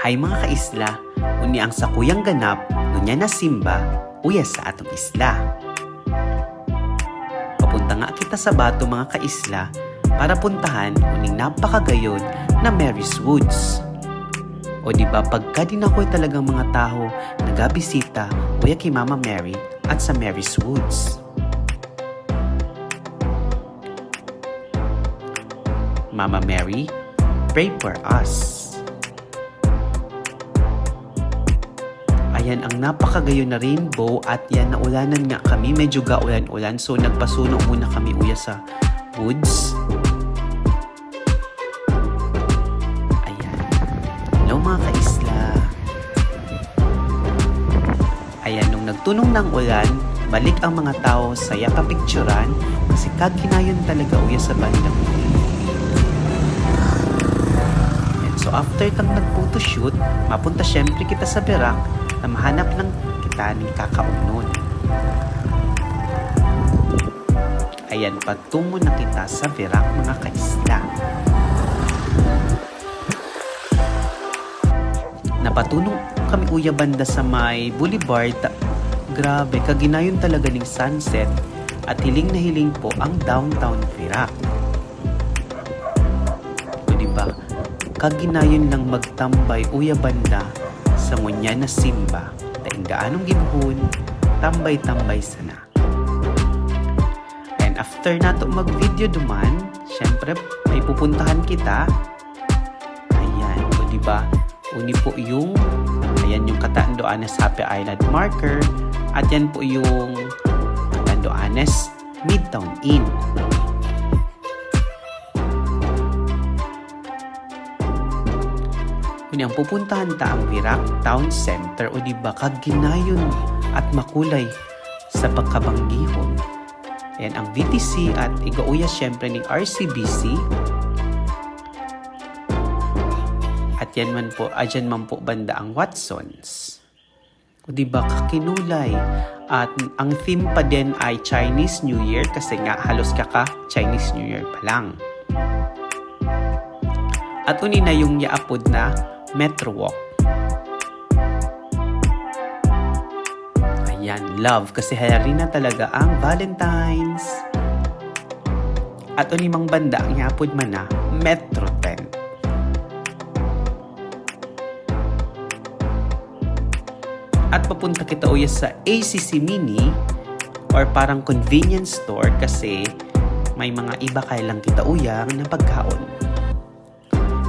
Hay mga kaisla, uni ang sakuyang ganap, nunya na simba, uya sa atong isla. Papunta nga kita sa bato mga kaisla, para puntahan uning napakagayon na Mary's Woods. O diba pagka dinakoy talagang mga tao nagabisita uya kay Mama Mary at sa Mary's Woods. Mama Mary, pray for us. Ayan ang napakagayon na rainbow at yan naulanan nga kami, medyo gaulan-ulan, so nagpasuno muna kami uya sa woods. Ayan. Hello mga kaisla. Ayan, nung nagtunong ng ulan, balik ang mga tao saya papicturan kasi kaginayon talaga uya sa bandang huli. So after kang nag-photoshoot, mapunta syempre kita sa Berak na mahanap lang kita ng kakaunon. Ayan, patungo na kita sa Berak mga kaisla. Napatunong kami uya banda sa may boulevard. Grabe, kaginayon talaga ng sunset at hiling na hiling po ang downtown Berak. O diba? Kaginayon lang magtambay uya banda sa ngunya na simba. Daing gaanong ginuhon, tambay-tambay sana. And after nato mag-video duman, syempre may pupuntahan kita. Ayan, o diba? Uni po yung, ayan yung Catanduanes Happy Island marker. At yan po yung Catanduanes Midtown Inn. Kung ang pupuntahan ta ang Berak Town Center o diba kaginayon at makulay sa pagkabanggihon. Ayan ang VTC at igauya syempre ng RCBC. At yan man po, adyan man po banda ang Watsons. O diba kakinulay. At ang theme pa din ay Chinese New Year kasi nga halos kaka Chinese New Year pa lang. At uni na yung yaapod na Metro Walk. Ayan, love. Kasi hari na talaga ang Valentine's. At unimang banda ang yapod man na Metro 10. At papunta kita uya sa ACC Mini or parang convenience store kasi may mga iba kailang kita uyang na pagkaon.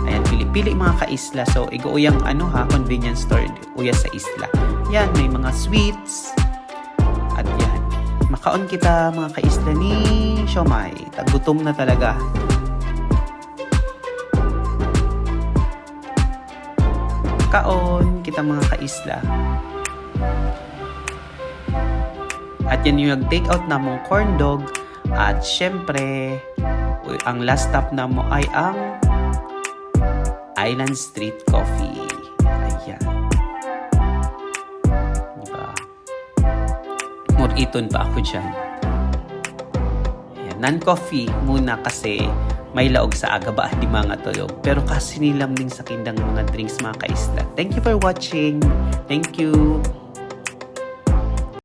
Ayan, pili-pili mga kaisla. So, igouyang convenience store uya sa isla. Yan, may mga sweets. At yan, makaon kita mga kaisla ni siomai. Tagutom na talaga. Kaon kita mga kaisla. At yan yung nag-take out na mong corn dog. At syempre, ang last stop na mo ay ang Island Street Coffee. Ayan. Diba? Muriton pa ako dyan. Ayan. Non-coffee muna kasi may laog sa aga ba di mga tulog. Pero kasi nilam din sa kindang mga drinks mga kaisla. Thank you for watching. Thank you.